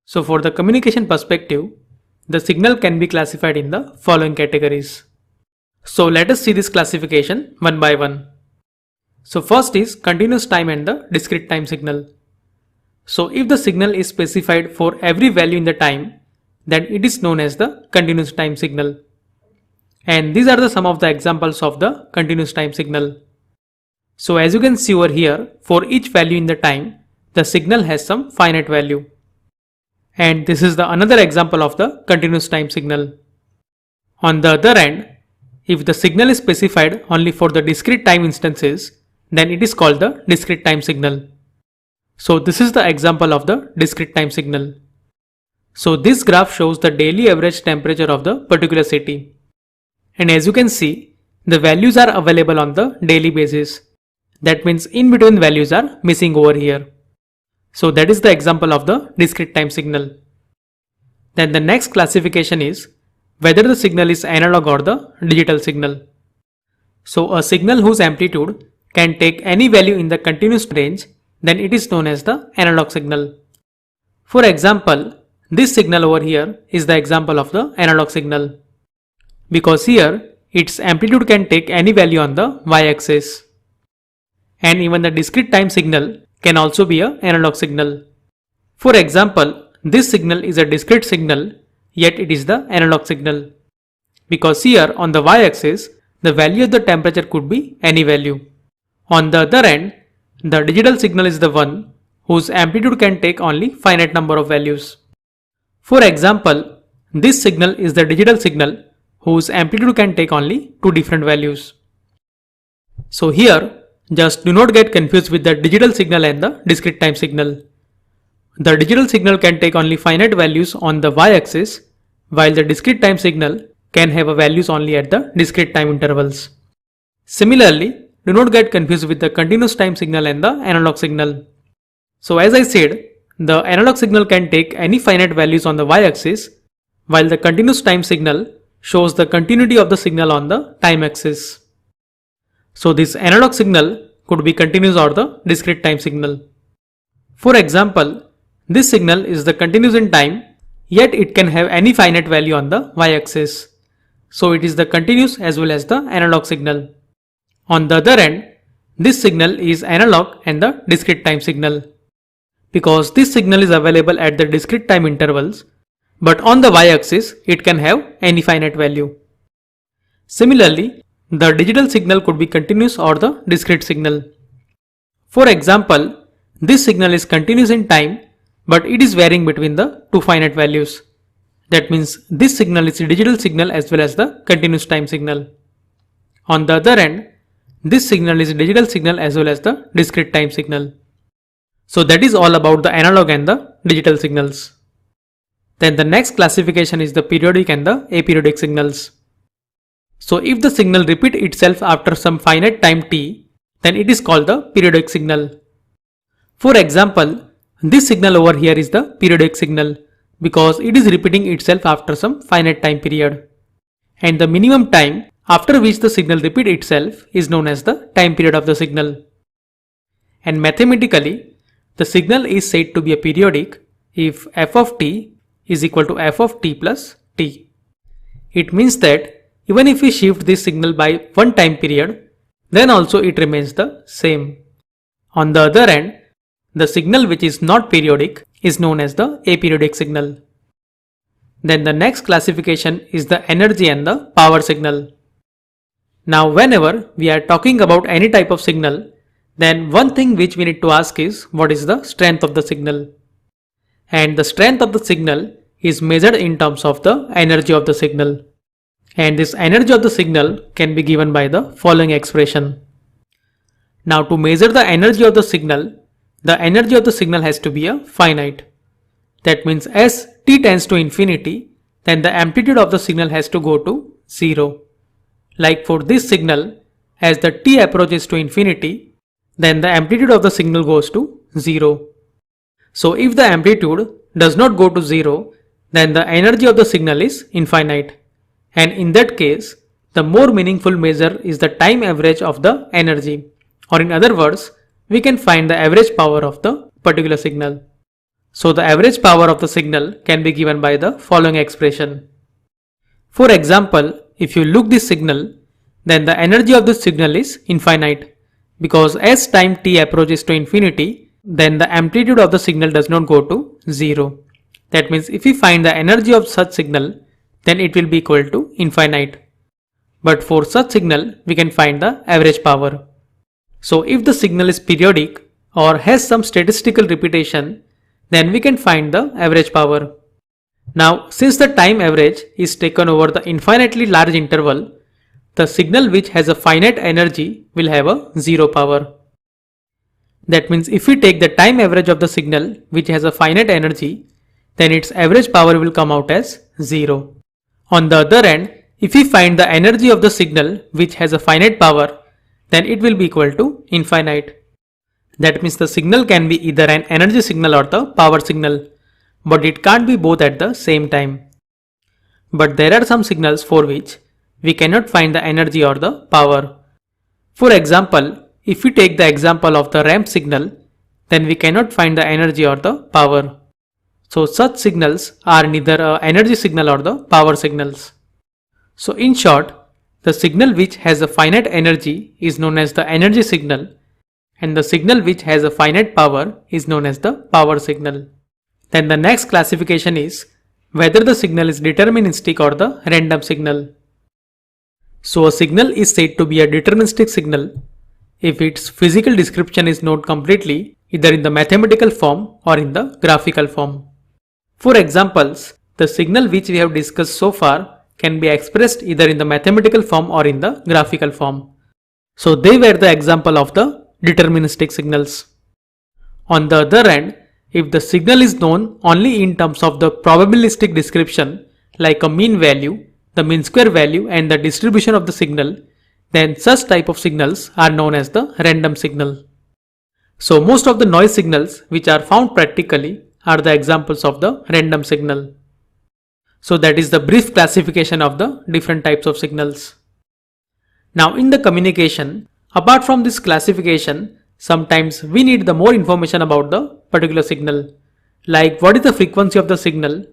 So for the communication perspective, the signal can be classified in the following categories. So let us see this classification one by one. So first is continuous time and the discrete time signal. So if the signal is specified for every value in the time, then it is known as the continuous time signal. And these are some of the examples of the continuous time signal. So as you can see over here, for each value in the time, the signal has some finite value. And this is another example of the continuous time signal. On the other hand, if the signal is specified only for the discrete time instances, then it is called the discrete time signal. So this is the example of the discrete time signal. So this graph shows the daily average temperature of the particular city. And as you can see, the values are available on the daily basis. That means in between values are missing over here. So that is the example of the discrete time signal. Then the next classification is whether the signal is analog or the digital signal. So a signal whose amplitude can take any value in the continuous range, then it is known as the analog signal. For example, this signal over here is the example of the analog signal, because here its amplitude can take any value on the y-axis. And even the discrete time signal can also be an analog signal. For example, this signal is a discrete signal, yet it is the analog signal, because here on the y-axis the value of the temperature could be any value. On the other hand, the digital signal is the one whose amplitude can take only finite number of values. For example, this signal is the digital signal whose amplitude can take only two different values. So here, just do not get confused with the digital signal and the discrete time signal. The digital signal can take only finite values on the y-axis, while the discrete time signal can have values only at the discrete time intervals. Similarly, do not get confused with the continuous time signal and the analog signal. So as I said, the analog signal can take any finite values on the y-axis, while the continuous time signal shows the continuity of the signal on the time axis. So this analog signal could be continuous or the discrete time signal. For example, this signal is the continuous in time, yet it can have any finite value on the y-axis. So it is the continuous as well as the analog signal. On the other hand, this signal is analog and the discrete time signal, because this signal is available at the discrete time intervals, but on the y-axis it can have any finite value. Similarly, the digital signal could be continuous or the discrete signal. For example, this signal is continuous in time, but it is varying between the two finite values. That means this signal is a digital signal as well as the continuous time signal. On the other hand, this signal is a digital signal as well as the discrete time signal. So that is all about the analog and the digital signals. Then the next classification is the periodic and the aperiodic signals. So if the signal repeats itself after some finite time t, then it is called the periodic signal. For example, this signal over here is the periodic signal, because it is repeating itself after some finite time period. And the minimum time after which the signal repeats itself is known as the time period of the signal. And mathematically, the signal is said to be a periodic if f of t is equal to f of t plus t. It means that even if we shift this signal by one time period, then also it remains the same. On the other hand, the signal which is not periodic is known as the aperiodic signal. Then the next classification is the energy and the power signal. Now whenever we are talking about any type of signal, then one thing which we need to ask is what is the strength of the signal. And the strength of the signal is measured in terms of the energy of the signal. And this energy of the signal can be given by the following expression. Now to measure the energy of the signal has to be a finite. That means as t tends to infinity, then the amplitude of the signal has to go to 0. Like for this signal, as the t approaches to infinity, then the amplitude of the signal goes to 0. So if the amplitude does not go to 0, then the energy of the signal is infinite. And in that case, the more meaningful measure is the time average of the energy. Or in other words, we can find the average power of the particular signal. So the average power of the signal can be given by the following expression. For example, if you look this signal, then the energy of this signal is infinite, because as time t approaches to infinity, then the amplitude of the signal does not go to 0. That means if we find the energy of such signal, then it will be equal to infinite. But for such signal, we can find the average power. So if the signal is periodic or has some statistical repetition, then we can find the average power. Now, since the time average is taken over the infinitely large interval, the signal which has a finite energy will have a 0 power. That means if we take the time average of the signal which has a finite energy, then its average power will come out as 0. On the other hand, if we find the energy of the signal which has a finite power, then it will be equal to infinite. That means the signal can be either an energy signal or the power signal, but it can't be both at the same time. But there are some signals for which we cannot find the energy or the power. For example, if we take the example of the ramp signal, then we cannot find the energy or the power. So such signals are neither an energy signal or the power signals. So in short, the signal which has a finite energy is known as the energy signal, and the signal which has a finite power is known as the power signal. Then the next classification is whether the signal is deterministic or the random signal. So a signal is said to be a deterministic signal if its physical description is known completely either in the mathematical form or in the graphical form. For examples, the signal which we have discussed so far can be expressed either in the mathematical form or in the graphical form. So they were the example of the deterministic signals. On the other hand, if the signal is known only in terms of the probabilistic description like a mean value, the mean square value and the distribution of the signal, then such type of signals are known as the random signal. So most of the noise signals which are found practically are the examples of the random signal. So that is the brief classification of the different types of signals. Now in the communication, apart from this classification, sometimes we need the more information about the particular signal, like what is the frequency of the signal,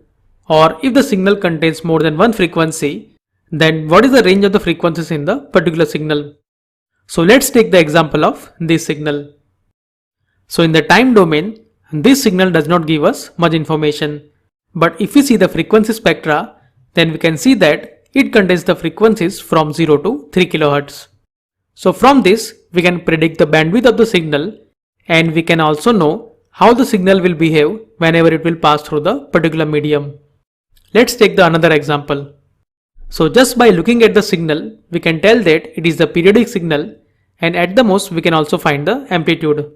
or if the signal contains more than one frequency, then what is the range of the frequencies in the particular signal. So let's take the example of this signal. So in the time domain, this signal does not give us much information, but if we see the frequency spectra, then we can see that it contains the frequencies from 0 to 3 kHz. So from this, we can predict the bandwidth of the signal, and we can also know how the signal will behave whenever it will pass through the particular medium. Let's take the another example. So just by looking at the signal, we can tell that it is the periodic signal, and at the most we can also find the amplitude.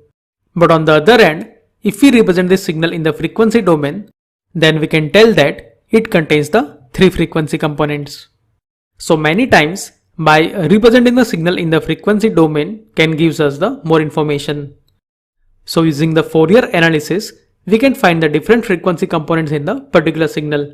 But on the other hand, if we represent this signal in the frequency domain, then we can tell that it contains the 3 frequency components. So many times, by representing the signal in the frequency domain can gives us the more information. So using the Fourier analysis, we can find the different frequency components in the particular signal